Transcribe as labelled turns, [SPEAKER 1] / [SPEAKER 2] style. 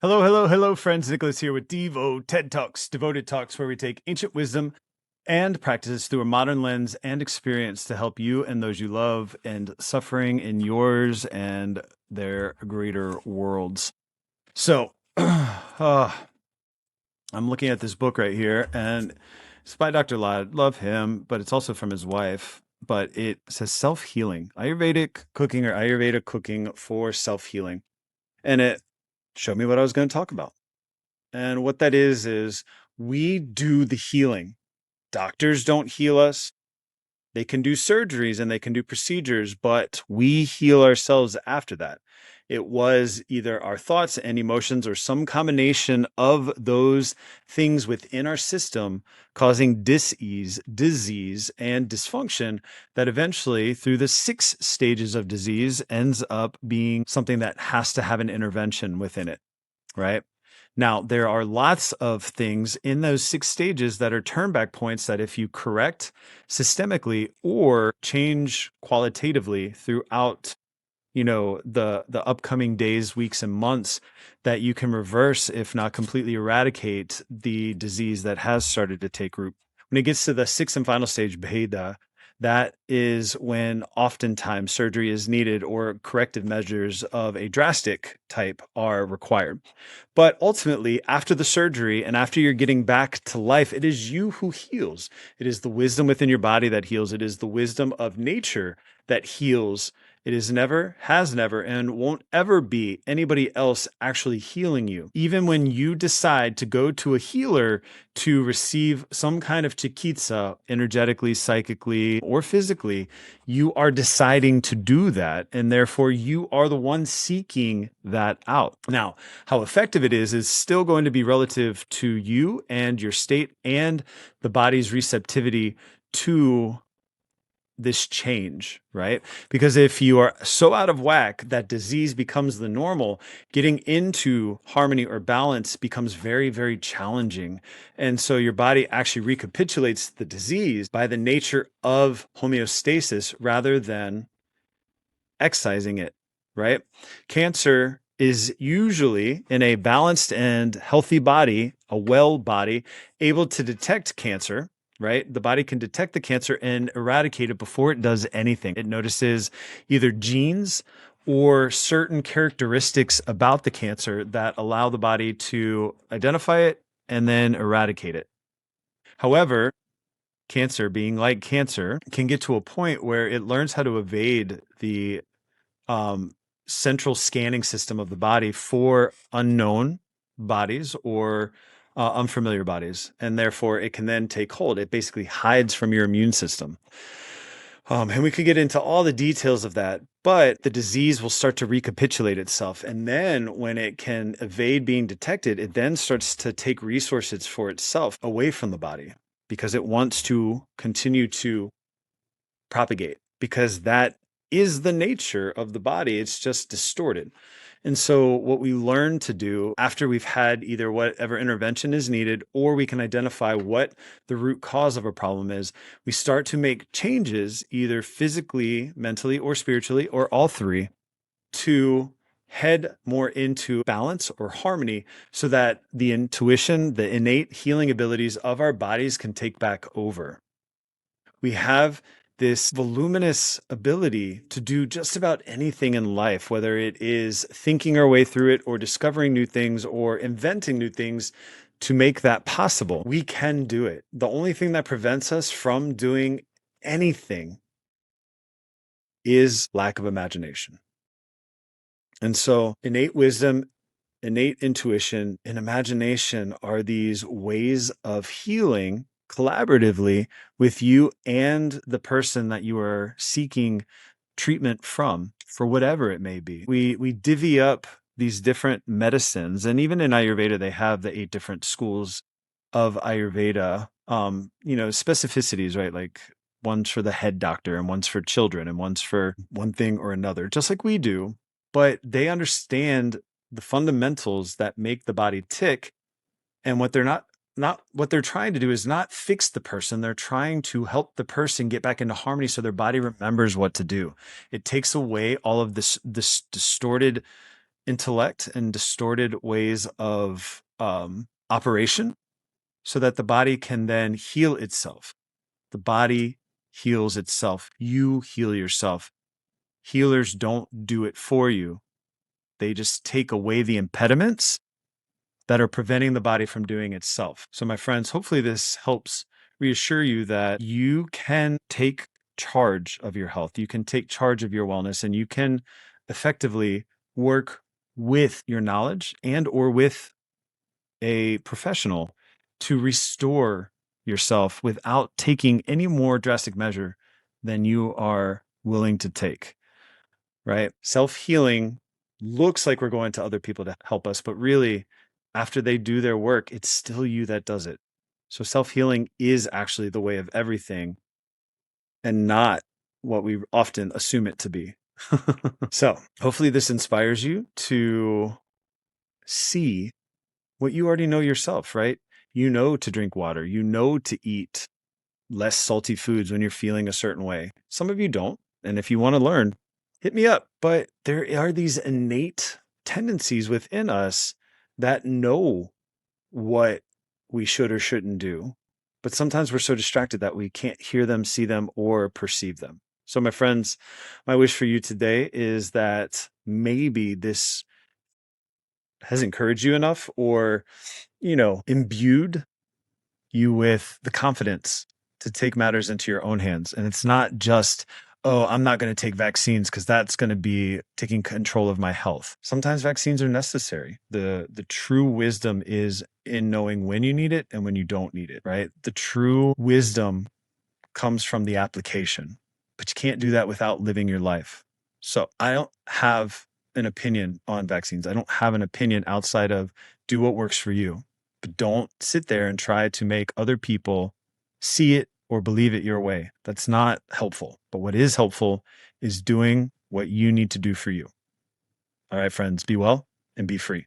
[SPEAKER 1] Hello, hello, hello, friends. Nicholas here with DIVO TED Talks, Devoted Talks, where we take ancient wisdom and practices through a modern lens and experience to help you and those you love and suffering in yours and their greater worlds. So, I'm looking at this book right here, and it's by Dr. Ladd. Love him, but it's also from his wife. But it says self-healing, Ayurvedic cooking or Ayurveda cooking for self-healing. And it showed me what I was going to talk about. And what that is we do the healing. Doctors don't heal us. They can do surgeries and they can do procedures, but we heal ourselves after that. It was either our thoughts and emotions or some combination of those things within our system causing dis-ease, disease, and dysfunction that eventually, through the 6 stages of disease, ends up being something that has to have an intervention within it, right? Now, there are lots of things in those 6 stages that are turnback points that if you correct systemically or change qualitatively throughout, the upcoming days, weeks, and months, that you can reverse, if not completely eradicate, the disease that has started to take root. When it gets to the 6th and final stage, Bheda, that is when oftentimes surgery is needed or corrective measures of a drastic type are required. But ultimately, after the surgery and after you're getting back to life, it is you who heals. It is the wisdom within your body that heals. It is the wisdom of nature that heals. It is never, has never, and won't ever be anybody else actually healing you. Even when you decide to go to a healer to receive some kind of chikitsa, energetically, psychically, or physically, you are deciding to do that. And therefore, you are the one seeking that out. Now, how effective it is still going to be relative to you and your state and the body's receptivity to this change, right? Because if you are so out of whack that disease becomes the normal, getting into harmony or balance becomes very, very challenging. And so your body actually recapitulates the disease by the nature of homeostasis rather than excising it, right? Cancer is usually in a balanced and healthy body, a well body, able to detect cancer, right? The body can detect the cancer and eradicate it before it does anything. It notices either genes or certain characteristics about the cancer that allow the body to identify it and then eradicate it. However, cancer, being like cancer, can get to a point where it learns how to evade the um, central scanning system of the body for unknown bodies or unfamiliar bodies. And therefore, it can then take hold. It basically hides from your immune system. And we could get into all the details of that, but the disease will start to recapitulate itself. And then when it can evade being detected, it then starts to take resources for itself away from the body because it wants to continue to propagate, because that is the nature of the body. It's just distorted. And so what we learn to do after we've had either whatever intervention is needed, or we can identify what the root cause of a problem is, we start to make changes either physically, mentally, or spiritually, or all three, to head more into balance or harmony so that the intuition, the innate healing abilities of our bodies can take back over. We have this voluminous ability to do just about anything in life, whether it is thinking our way through it or discovering new things or inventing new things to make that possible. We can do it. The only thing that prevents us from doing anything is lack of imagination. And so innate wisdom, innate intuition, and imagination are these ways of healing collaboratively with you and the person that you are seeking treatment from, for whatever it may be. We divvy up these different medicines, and even in Ayurveda, they have the 8 different schools of Ayurveda. Specificities, right? Like one's for the head doctor, and one's for children, and one's for one thing or another, just like we do. But they understand the fundamentals that make the body tick, and what they're not what they're trying to do is not fix the person. They're trying to help the person get back into harmony so their body remembers what to do. It takes away all of this distorted intellect and distorted ways of operation so that the body can then heal itself. The body heals itself. You heal yourself. Healers don't do it for you. They just take away the impediments that are preventing the body from doing itself. So, my friends, hopefully this helps reassure you that you can take charge of your health. You can take charge of your wellness, and you can effectively work with your knowledge and or with a professional to restore yourself without taking any more drastic measure than you are willing to take, right? Self-healing looks like we're going to other people to help us, but really, after they do their work, it's still you that does it. So self-healing is actually the way of everything and not what we often assume it to be. So hopefully this inspires you to see what you already know yourself, right? You know to drink water. You know to eat less salty foods when you're feeling a certain way. Some of you don't. And if you want to learn, hit me up. But there are these innate tendencies within us that know what we should or shouldn't do. But sometimes we're so distracted that we can't hear them, see them, or perceive them. So, my friends, my wish for you today is that maybe this has encouraged you enough or, imbued you with the confidence to take matters into your own hands. And it's not just, oh, I'm not going to take vaccines because that's going to be taking control of my health. Sometimes vaccines are necessary. The true wisdom is in knowing when you need it and when you don't need it, right? The true wisdom comes from the application, but you can't do that without living your life. So I don't have an opinion on vaccines. I don't have an opinion outside of do what works for you, but don't sit there and try to make other people see it or believe it your way. That's not helpful. But what is helpful is doing what you need to do for you. All right, friends, be well and be free.